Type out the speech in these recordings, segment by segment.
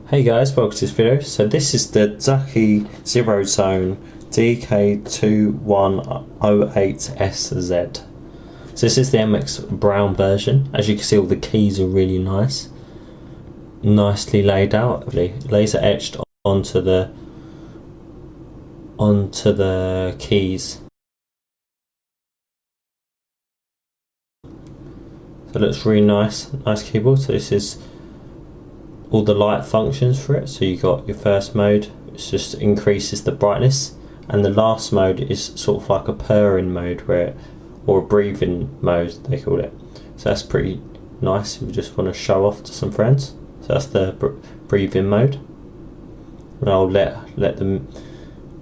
Hey guys, welcome to this video. So this is the Ducky 0 Zone DK2108SZ. So this is the MX Brown version. As you can see, all the keys are really nice. Nicely laid out. Laser etched onto the keys. So it looks really nice. Nice keyboard. So this is all the light functions for it. So you got your first mode, which just increases the brightness, and the last mode is sort of like a purring mode, or a breathing mode they call it. So that's pretty nice if you just want to show off to some friends. So that's the breathing mode, and I'll let them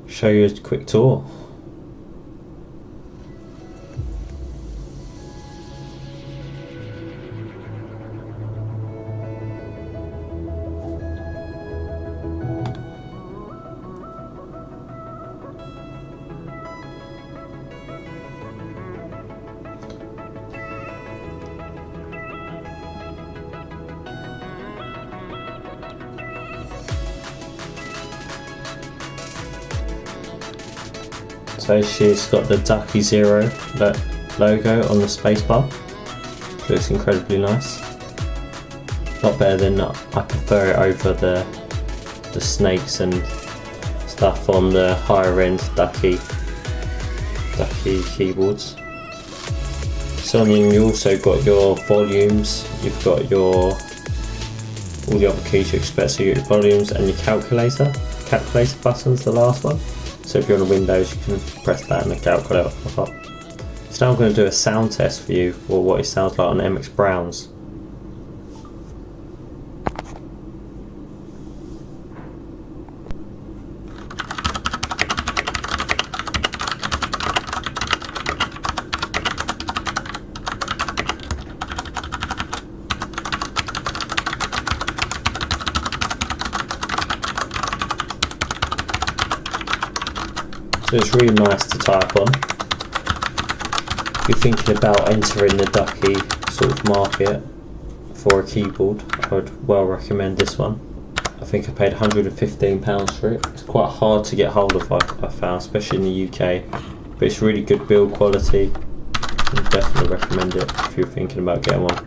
show you a quick tour. So she's got the Ducky 0 logo on the spacebar. Looks incredibly nice. A lot better than I prefer it over the snakes and stuff on the higher end Ducky keyboards. So I mean, you also got your volumes. You've got all the other keys you expect. So you get your volumes and your calculator button's the last one. So if you're on Windows, you can press that and the calculator will pop up. So now I'm going to do a sound test for you for what it sounds like on MX Browns. So it's really nice to type on. If you're thinking about entering the Ducky sort of market for a keyboard, I would well recommend this one. I think I paid £115 for it. It's quite hard to get hold of, I found, especially in the UK. But it's really good build quality. I definitely recommend it if you're thinking about getting one.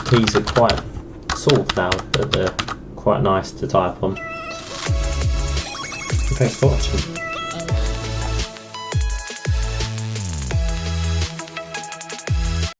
Keys are quite soft now, but they're quite nice to type on. Thanks for watching.